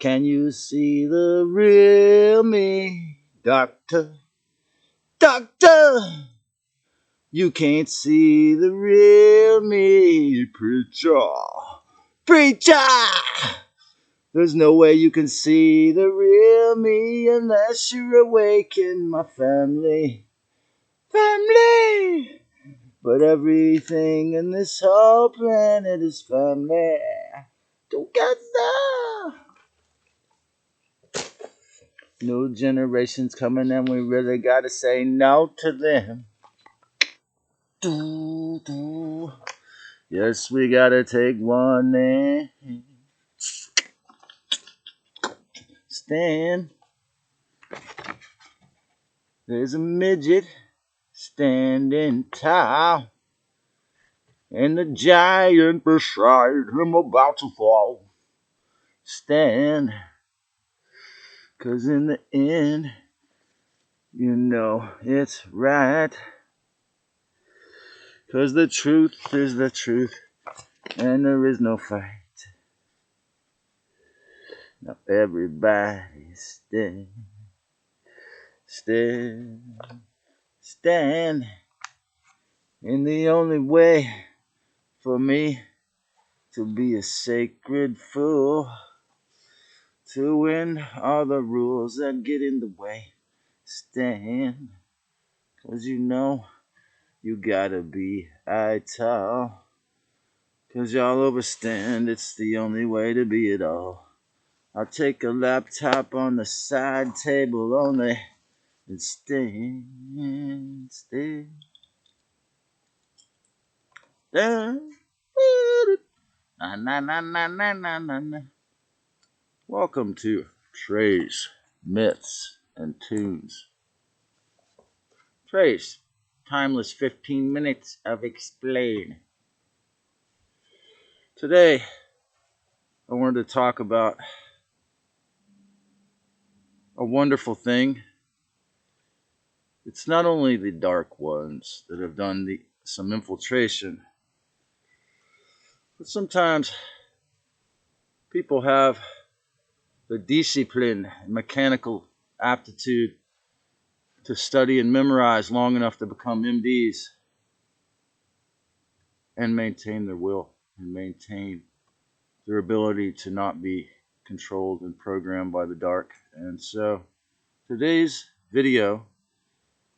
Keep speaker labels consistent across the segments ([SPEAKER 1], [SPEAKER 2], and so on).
[SPEAKER 1] Can you see the real me, doctor? Doctor! You can't see the real me, preacher. Preacher! There's no way you can see the real me unless you awaken my family. Family! But everything in this whole planet is family. Together! New generations coming and we really gotta say no to them. Do, do. Yes, we gotta take one and stand. There's a midget standing tall, and the giant beside him about to fall. Stand, 'cause in the end, you know it's right. 'Cause the truth is the truth, and there is no fight. Now everybody stand, stand, stand. And the only way for me to be a sacred fool, to win all the rules that get in the way, stand. 'Cause you know you gotta be eye tall. 'Cause y'all overstand, it's the only way to be it all. I'll take a laptop on the side table only and stand, stand, stand. Na, na, na, na, na, na, na, na. Welcome to Trace, Myths, and Tunes. Trace, timeless 15 minutes of explain. Today, I wanted to talk about a wonderful thing. It's not only the dark ones that have done some infiltration, but sometimes people have the discipline and mechanical aptitude to study and memorize long enough to become MDs and maintain their will and maintain their ability to not be controlled and programmed by the dark. And so today's video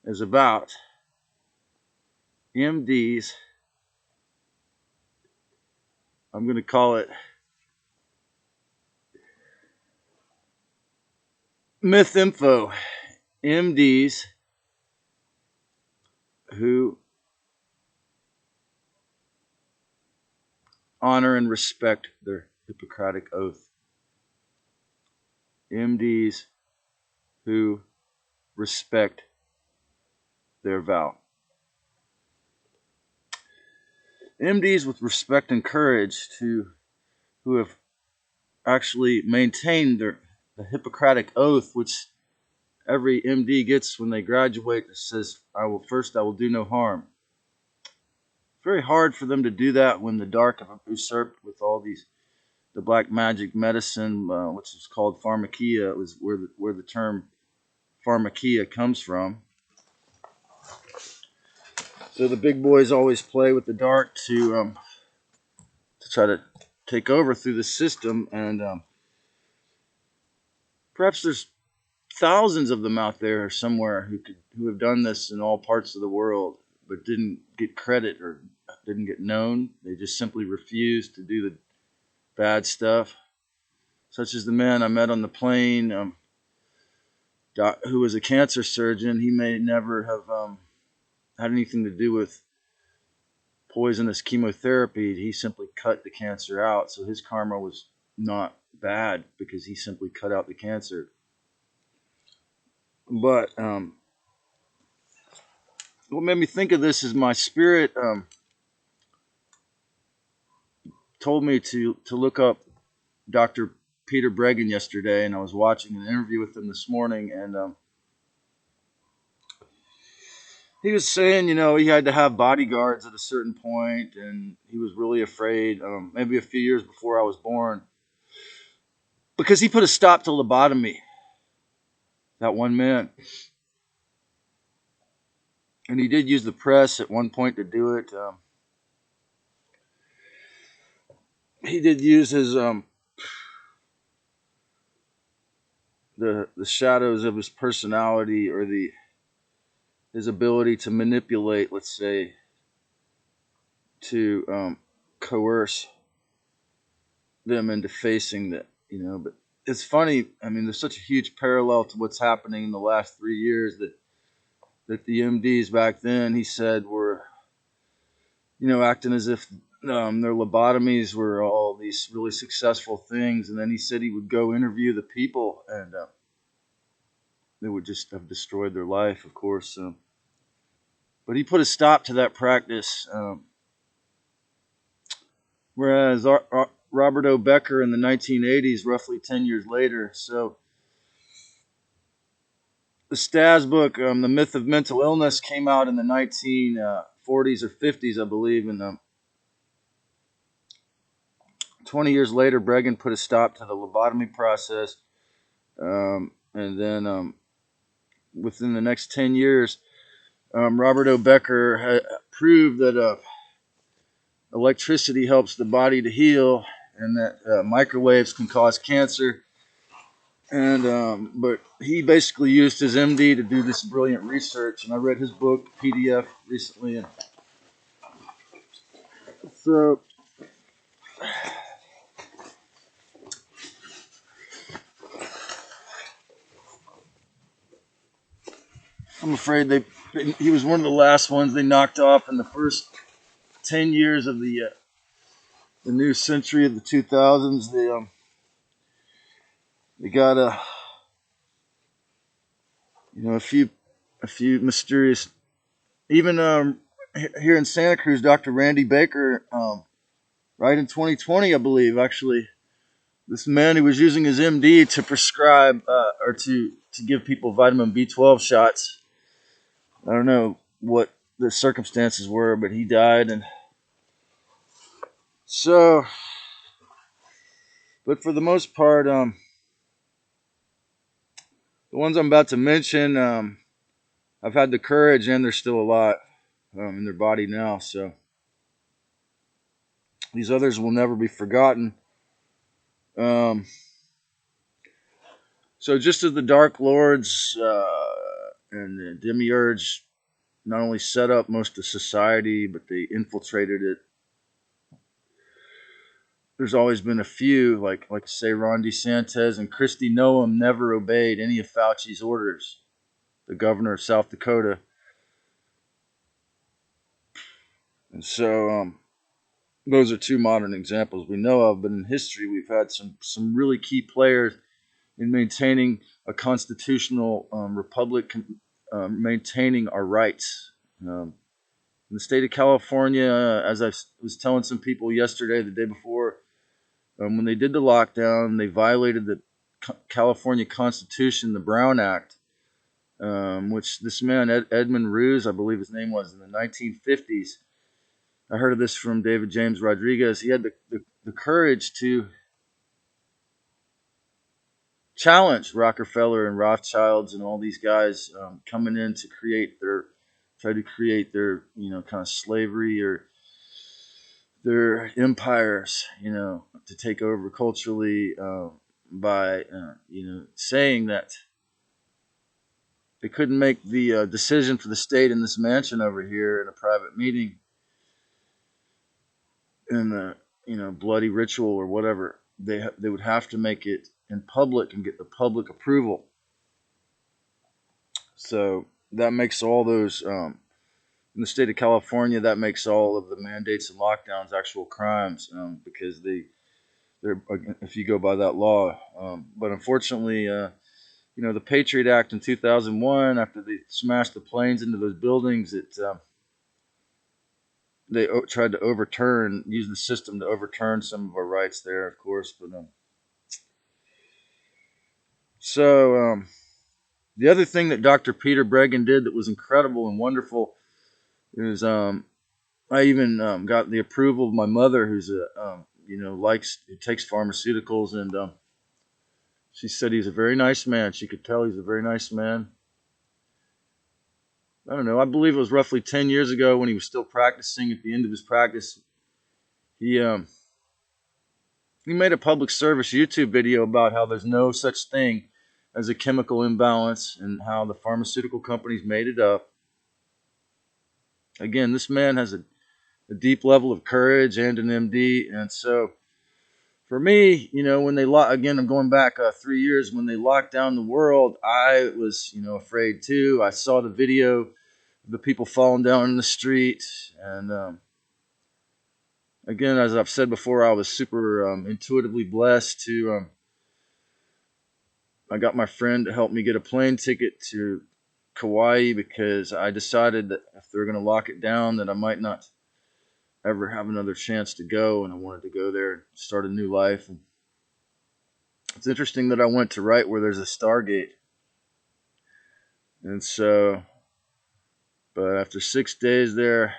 [SPEAKER 1] is about MDs. I'm going to call it MTHINFO. MDs who honor and respect their Hippocratic oath. MDs who respect their vow. MDs with respect and courage who have actually maintained the Hippocratic oath, which every MD gets when they graduate. That says, I will do no harm. It's very hard for them to do that when the dark have usurped with all the black magic medicine, which is called pharmakia. It was where the term pharmakia comes from. So the big boys always play with the dark to try to take over through the system, and perhaps there's thousands of them out there somewhere who have done this in all parts of the world, but didn't get credit or didn't get known. They just simply refused to do the bad stuff, such as the man I met on the plane, who was a cancer surgeon. He may never have had anything to do with poisonous chemotherapy. He simply cut the cancer out, so his karma was not bad because he simply cut out the cancer. But what made me think of this is my spirit told me to look up Dr. Peter Breggin yesterday, and I was watching an interview with him this morning, and he was saying, he had to have bodyguards at a certain point, and he was really afraid, maybe a few years before I was born, because he put a stop to lobotomy, that one man. And he did use the press at one point to do it. He did use his the shadows of his personality, or his ability to manipulate, let's say, to coerce them into facing that, But it's funny. I mean, there's such a huge parallel to what's happening in the last 3 years, that the MDs back then, he said, were, acting as if their lobotomies were all these really successful things. And then he said he would go interview the people, and they would just have destroyed their life, of course. But he put a stop to that practice. Whereas Robert O. Becker in the 1980s, roughly 10 years later. So the Stas book, The Myth of Mental Illness, came out in the 1940s or 50s, I believe. And 20 years later, Breggin put a stop to the lobotomy process. And then within the next 10 years, Robert O. Becker proved that electricity helps the body to heal, and that microwaves can cause cancer. And but he basically used his MD to do this brilliant research, and I read his book PDF recently, and so I'm afraid he was one of the last ones they knocked off in the first 10 years of the new century of the 2000s. They got a few mysterious, even here in Santa Cruz, Dr. Randy Baker, right in 2020, I believe, actually, this man who was using his MD to prescribe or to give people vitamin B12 shots. I don't know what the circumstances were, but he died. And so, but for the most part, the ones I'm about to mention, I've had the courage, and they're still alive in their body now. So these others will never be forgotten. Um, so just as the Dark Lords and the Demiurge not only set up most of society, but they infiltrated it. There's always been a few, like say Ron DeSantis and Kristi Noem, never obeyed any of Fauci's orders. The governor of South Dakota. And so those are two modern examples we know of, but in history we've had some really key players in maintaining a constitutional republic, maintaining our rights. In the state of California, as I was telling some people yesterday, the day before, when they did the lockdown, they violated the California Constitution, the Brown Act, which this man, Edmund Ruse, I believe his name was, in the 1950s. I heard of this from David James Rodriguez. He had the courage to challenge Rockefeller and Rothschilds and all these guys coming in to try to create their, kind of slavery or their empires, to take over culturally by, saying that they couldn't make the decision for the state in this mansion over here in a private meeting in a, bloody ritual or whatever. They would have to make it in public and get the public approval. So that makes all those in the state of California, that makes all of the mandates and lockdowns actual crimes, because they're, if you go by that law. But unfortunately, the Patriot Act in 2001, after they smashed the planes into those buildings, they tried to use the system to overturn some of our rights there, of course. But So the other thing that Dr. Peter Breggin did that was incredible and wonderful is I even got the approval of my mother, who's a who takes pharmaceuticals, and she said he's a very nice man. She could tell he's a very nice man. I don't know. I believe it was roughly 10 years ago when he was still practicing. At the end of his practice, he made a public service YouTube video about how there's no such thing as a chemical imbalance and how the pharmaceutical companies made it up. Again, this man has a deep level of courage and an MD, and so for me, when they again, I'm going back 3 years when they locked down the world. I was, afraid too. I saw the video of the people falling down in the street, and again, as I've said before, I was super intuitively blessed to. I got my friend to help me get a plane ticket to Kauai because I decided that if they're going to lock it down, that I might not ever have another chance to go, and I wanted to go there and start a new life. And it's interesting that I went to right where there's a Stargate. And so, but after 6 days there,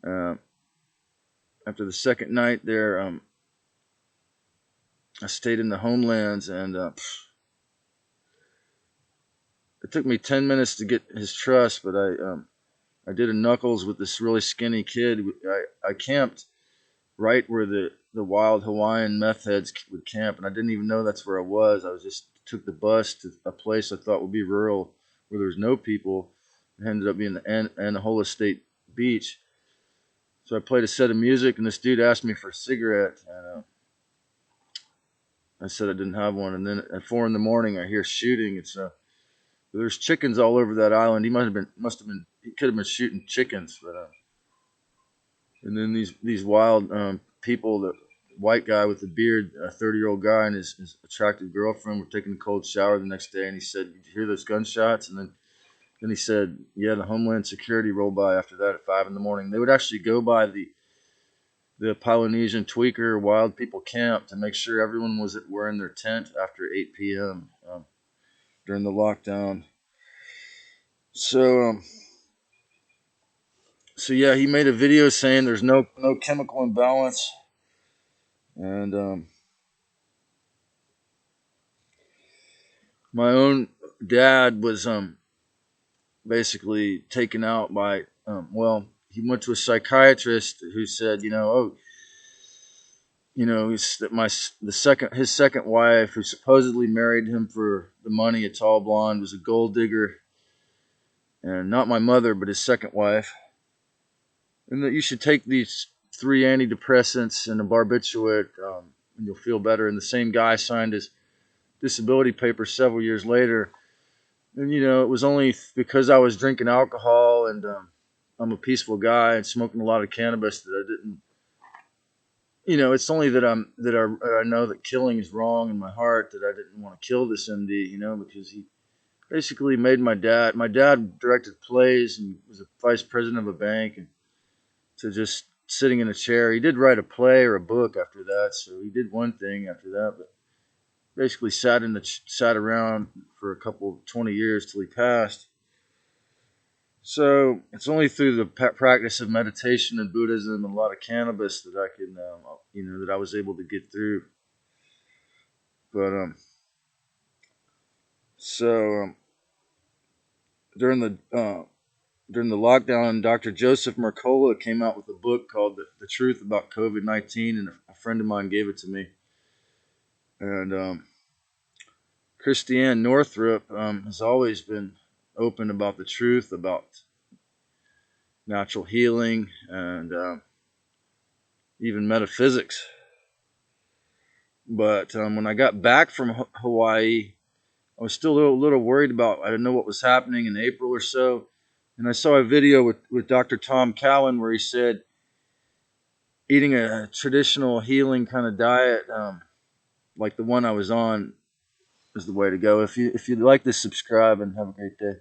[SPEAKER 1] after the second night there, I stayed in the homelands, and it took me 10 minutes to get his trust, but I did a knuckles with this really skinny kid. I camped right where the wild Hawaiian meth heads would camp, and I didn't even know that's where I was. I was just took the bus to a place I thought would be rural, where there's no people. It ended up being the Anahola State Beach. So I played a set of music, and this dude asked me for a cigarette, and I said I didn't have one. And then at 4 in the morning, I hear shooting. There's chickens all over that island. He he could have been shooting chickens, but and then these wild people, the white guy with the beard, a 30-year-old guy, and his attractive girlfriend were taking a cold shower the next day, and he said, "Did you hear those gunshots?" And then he said, "Yeah, the Homeland Security rolled by after that at 5 in the morning." They would actually go by the Polynesian tweaker wild people camp to make sure everyone was wearing their tent after 8 p.m. During the lockdown. So yeah, he made a video saying there's no chemical imbalance, and my own dad was basically taken out by he went to a psychiatrist who said, his second wife, who supposedly married him for the money, a tall blonde, was a gold digger, and not my mother, but his second wife, and that you should take these 3 antidepressants and a barbiturate, and you'll feel better. And the same guy signed his disability papers several years later. And it was only because I was drinking alcohol and I'm a peaceful guy and smoking a lot of cannabis that I didn't. It's only that I know that killing is wrong in my heart, that I didn't want to kill this MD. Because he basically made my dad. My dad directed plays and was a vice president of a bank, and to just sitting in a chair. He did write a play or a book after that, so he did one thing after that, but basically sat around for a couple 20 years till he passed. So it's only through the practice of meditation and Buddhism and a lot of cannabis that I can, that I was able to get through. But so during the lockdown, Dr. Joseph Mercola came out with a book called The Truth About COVID-19, and a friend of mine gave it to me. And Christiane Northrup has always been open about the truth about natural healing and even metaphysics. But when I got back from Hawaii, I was still a little worried about, I didn't know what was happening in April or so. And I saw a video with Dr. Tom Cowan where he said eating a traditional healing kind of diet, like the one I was on, is the way to go. If you'd like to subscribe, and have a great day.